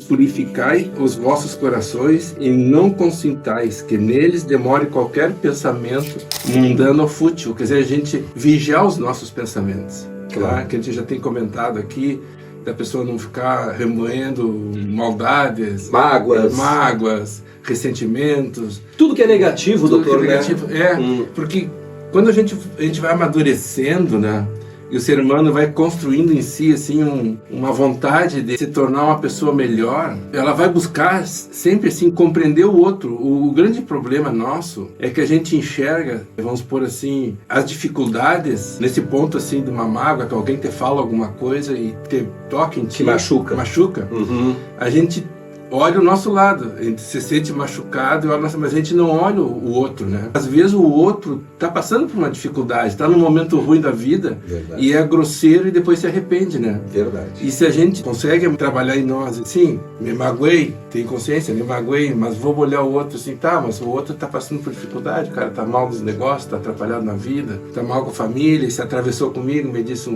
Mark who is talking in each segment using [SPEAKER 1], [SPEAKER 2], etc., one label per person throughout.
[SPEAKER 1] Purificai os vossos corações e não consintais que neles demore qualquer pensamento mundano ou fútil. Quer dizer, a gente vigiar os nossos pensamentos. Claro. Tá? Que a gente já tem comentado aqui, da pessoa não ficar remoendo maldades, mágoas, ressentimentos.
[SPEAKER 2] Tudo que é negativo,
[SPEAKER 1] tudo
[SPEAKER 2] doutor,
[SPEAKER 1] que é negativo, né? Porque quando a gente vai amadurecendo, né? E o ser humano vai construindo em si assim uma vontade de se tornar uma pessoa melhor. Ela vai buscar sempre assim compreender o outro. O grande problema nosso é que a gente enxerga, vamos supor assim, as dificuldades nesse ponto assim de uma mágoa, que alguém te fala alguma coisa e te toca em ti,
[SPEAKER 2] que machuca.
[SPEAKER 1] Uhum. A gente olha o nosso lado, a gente se sente machucado, mas a gente não olha o outro, né? Às vezes o outro está passando por uma dificuldade, está num momento ruim da vida. Verdade. E é grosseiro e depois se arrepende, né?
[SPEAKER 2] Verdade.
[SPEAKER 1] E se a gente consegue trabalhar em nós, sim, me magoei, tenho consciência, me magoei, mas vou olhar o outro assim, tá, mas o outro está passando por dificuldade, o cara está mal nos negócios, está atrapalhado na vida, está mal com a família, se atravessou comigo, me disse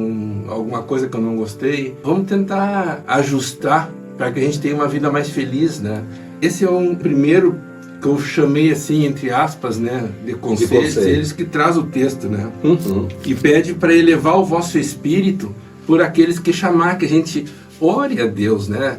[SPEAKER 1] alguma coisa que eu não gostei. Vamos tentar ajustar para que a gente tenha uma vida mais feliz, né? Esse é um primeiro que eu chamei assim, entre aspas, né, de conselhos, eles que traz o texto, né? E pede para elevar o vosso espírito por aqueles que chamar, que a gente ore a Deus, né?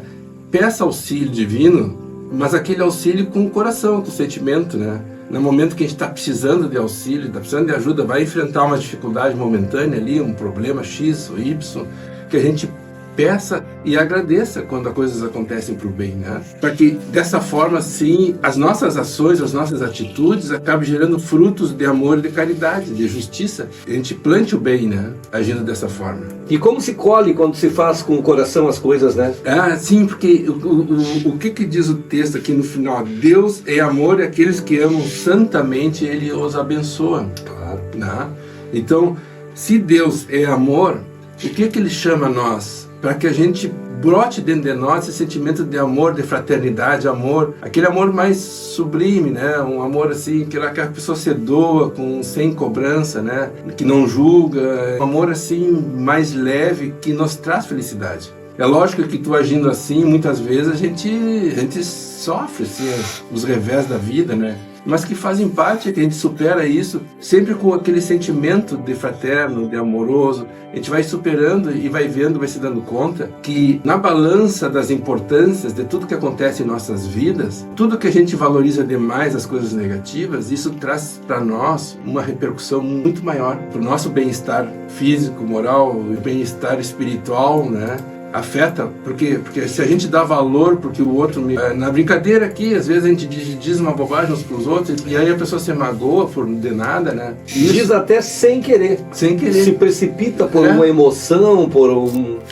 [SPEAKER 1] Peça auxílio divino, mas aquele auxílio com o coração, com o sentimento, né? No momento que a gente está precisando de auxílio, está precisando de ajuda, vai enfrentar uma dificuldade momentânea ali, um problema X ou Y, que a gente peça e agradeça quando as coisas acontecem para o bem, né? Para que dessa forma, sim, as nossas ações, as nossas atitudes acabem gerando frutos de amor, de caridade, de justiça. A gente plante o bem, né? Agindo dessa forma.
[SPEAKER 2] E como se colhe quando se faz com o coração as coisas, né?
[SPEAKER 1] Ah, sim, porque o que diz o texto aqui no final? Deus é amor e aqueles que amam santamente, Ele os abençoa.
[SPEAKER 2] Claro.
[SPEAKER 1] Né? Então, se Deus é amor, o que Ele chama a nós? Para que a gente brote dentro de nós esse sentimento de amor, de fraternidade, amor, aquele amor mais sublime, né? Um amor assim, que a pessoa se doa sem cobrança, né? Que não julga, um amor assim mais leve, que nos traz felicidade. É lógico que tu agindo assim, muitas vezes a gente sofre assim, os revés da vida, né? Mas que fazem parte, que a gente supera isso, sempre com aquele sentimento de fraterno, de amoroso. A gente vai superando e vai vendo, vai se dando conta que na balança das importâncias de tudo que acontece em nossas vidas, tudo que a gente valoriza demais, as coisas negativas, isso traz para nós uma repercussão muito maior para o nosso bem-estar físico, moral, bem-estar espiritual, né? Afeta, porque se a gente dá valor porque o outro na brincadeira aqui, às vezes a gente diz uma bobagem uns pros outros e aí a pessoa se magoa por de nada, né?
[SPEAKER 2] Isso, diz até sem querer.
[SPEAKER 1] Sem querer.
[SPEAKER 2] Se precipita por uma emoção,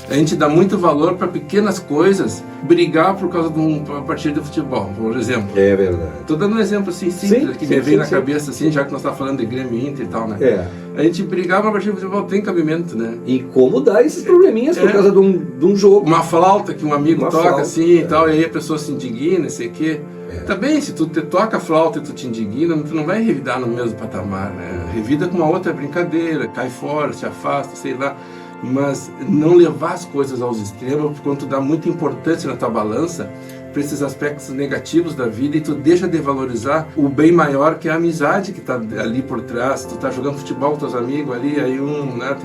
[SPEAKER 1] A gente dá muito valor para pequenas coisas, brigar por causa de uma partida de futebol, por exemplo.
[SPEAKER 2] É verdade.
[SPEAKER 1] Tô dando um exemplo assim simples que me vem na cabeça assim, já que nós estamos falando de Grêmio e Inter e tal, né? A gente brigar uma partida de futebol tem cabimento, né?
[SPEAKER 2] E como dá esses probleminhas por causa de um jogo.
[SPEAKER 1] Uma flauta que um amigo toca assim e tal, e aí a pessoa se indigna, sei o quê. Tá bem, se tu te toca a flauta e tu te indigna, tu não vai revidar no mesmo patamar, né? Revida com uma outra brincadeira, cai fora, se afasta, sei lá. Mas não levar as coisas aos extremos, porque quando tu dá muita importância na tua balança para esses aspectos negativos da vida e tu deixa de valorizar o bem maior que é a amizade que tá ali por trás. Tu tá jogando futebol com teus amigos ali, aí né,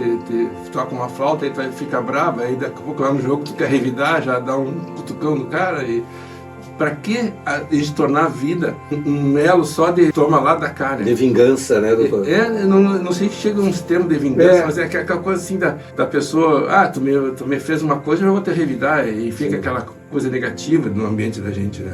[SPEAKER 1] toca uma flauta, aí tu vai ficar bravo, aí daqui a pouco lá no jogo tu quer revidar, já dá um cutucão no cara e... Para que a gente tornar a vida um elo só de toma lá da cara?
[SPEAKER 2] De vingança, né, doutor?
[SPEAKER 1] Não sei se chega a um termo de vingança, mas é aquela coisa assim da pessoa, tu me fez uma coisa, eu vou te revidar, e fica aquela coisa negativa no ambiente da gente, né?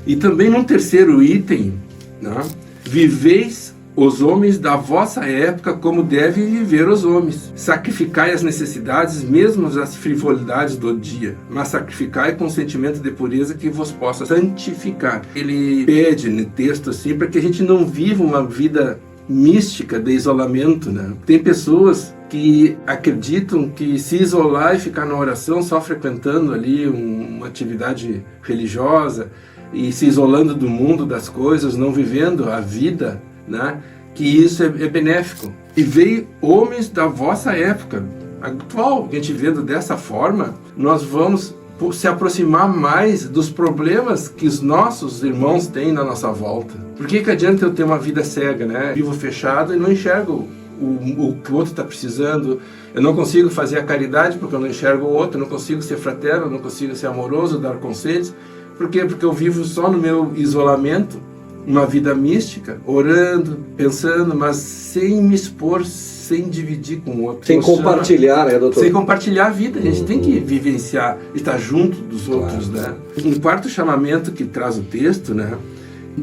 [SPEAKER 1] E também num terceiro item, né, viveis os homens da vossa época como devem viver os homens. Sacrificai as necessidades, mesmo as frivolidades do dia, mas sacrificai com sentimento de pureza que vos possa santificar. Ele pede no texto assim para que a gente não viva uma vida mística de isolamento, né? Tem pessoas que acreditam que se isolar e ficar na oração só frequentando ali uma atividade religiosa e se isolando do mundo das coisas, não vivendo a vida, né? Que isso é benéfico. E veio homens da vossa época atual, a gente vendo dessa forma, nós vamos se aproximar mais dos problemas que os nossos irmãos têm na nossa volta. Por que adianta eu ter uma vida cega, né? Vivo fechado e não enxergo o que o outro está precisando. Eu não consigo fazer a caridade porque eu não enxergo o outro, eu não consigo ser fraterno, eu não consigo ser amoroso, dar conselhos. Por quê? Porque eu vivo só no meu isolamento, uma vida mística, orando, pensando, mas sem me expor, sem dividir com o outro.
[SPEAKER 2] Sem compartilhar, né, doutor?
[SPEAKER 1] Sem compartilhar a vida. A gente tem que vivenciar, estar junto dos outros, né? Um quarto chamamento que traz o texto, né?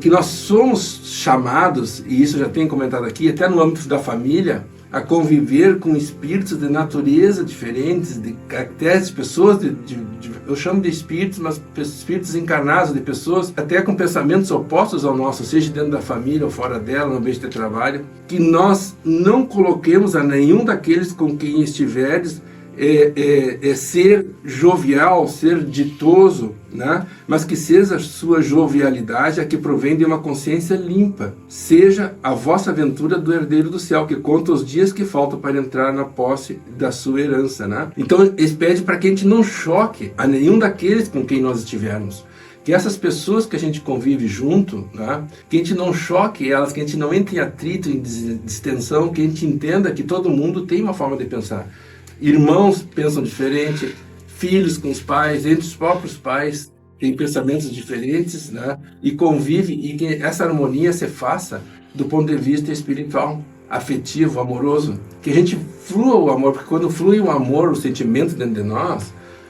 [SPEAKER 1] Que nós somos chamados, e isso já tem comentado aqui, até no âmbito da família, a conviver com espíritos de natureza diferentes, de caracteres, de pessoas, eu chamo de espíritos, mas espíritos encarnados, de pessoas até com pensamentos opostos ao nosso, seja dentro da família ou fora dela, no ambiente de trabalho, que nós não coloquemos a nenhum daqueles com quem estiveres ser jovial, ser ditoso, né? Mas que seja a sua jovialidade a que provém de uma consciência limpa. Seja a vossa aventura do herdeiro do céu, que conta os dias que faltam para entrar na posse da sua herança, né? Então, ele pede para que a gente não choque a nenhum daqueles com quem nós estivermos. Que essas pessoas que a gente convive junto, né, que a gente não choque elas, que a gente não entre em atrito, em distensão, que a gente entenda que todo mundo tem uma forma de pensar. Irmãos pensam diferente, filhos com os pais, entre os próprios pais têm pensamentos diferentes, né? E convive, e que essa harmonia se faça do ponto de vista espiritual, afetivo, amoroso, que a gente flua o amor, porque quando flui o amor, o sentimento dentro de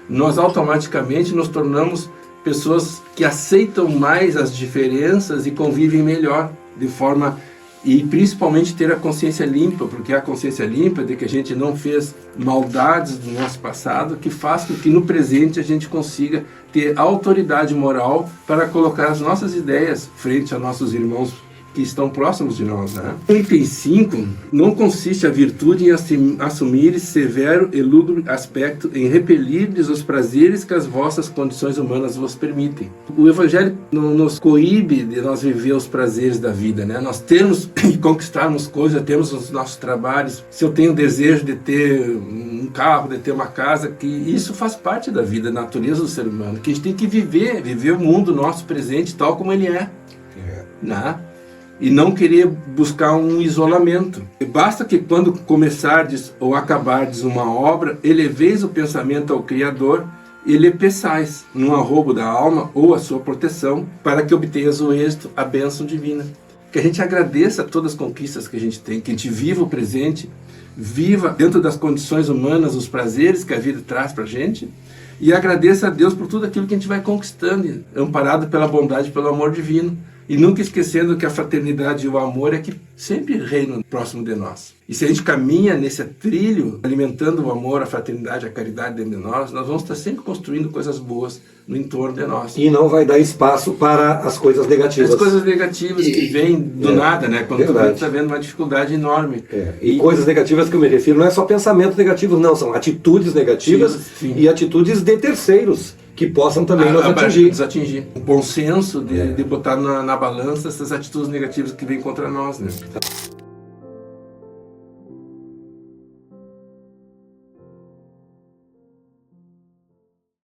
[SPEAKER 1] nós automaticamente nos tornamos pessoas que aceitam mais as diferenças e convivem melhor, de forma... E principalmente ter a consciência limpa, porque a consciência limpa de que a gente não fez maldades do nosso passado, que faz com que no presente a gente consiga ter autoridade moral para colocar as nossas ideias frente a nossos irmãos que estão próximos de nós, né? O item 5, não consiste a virtude em assumir severo e lúgubre aspecto, em repelir-lhes os prazeres que as vossas condições humanas vos permitem. O Evangelho não nos coíbe de nós viver os prazeres da vida, né? Nós temos e conquistarmos coisas, temos os nossos trabalhos. Se eu tenho desejo de ter um carro, de ter uma casa, que isso faz parte da vida, da natureza do ser humano, que a gente tem que viver o mundo nosso presente tal como ele é. Né? E não querer buscar um isolamento. Basta que quando começardes ou acabardes uma obra, eleveis o pensamento ao Criador e lhe peçais, no arrobo da alma ou a sua proteção, para que obtenhas o êxito, a bênção divina. Que a gente agradeça todas as conquistas que a gente tem, que a gente viva o presente, viva dentro das condições humanas os prazeres que a vida traz para a gente, e agradeça a Deus por tudo aquilo que a gente vai conquistando, amparado pela bondade e pelo amor divino. E nunca esquecendo que a fraternidade e o amor é que sempre reinam próximo de nós. E se a gente caminha nesse trilho, alimentando o amor, a fraternidade, a caridade dentro de nós vamos estar sempre construindo coisas boas no entorno de nós.
[SPEAKER 2] E não vai dar espaço para as coisas negativas.
[SPEAKER 1] As coisas negativas que vêm do nada, né? Quando tu está vendo uma dificuldade enorme.
[SPEAKER 2] E coisas negativas que eu me refiro não é só pensamentos negativos, não. São atitudes negativas e atitudes de terceiros que possam também nos
[SPEAKER 1] atingir. O bom senso de botar na balança essas atitudes negativas que vêm contra nós, né?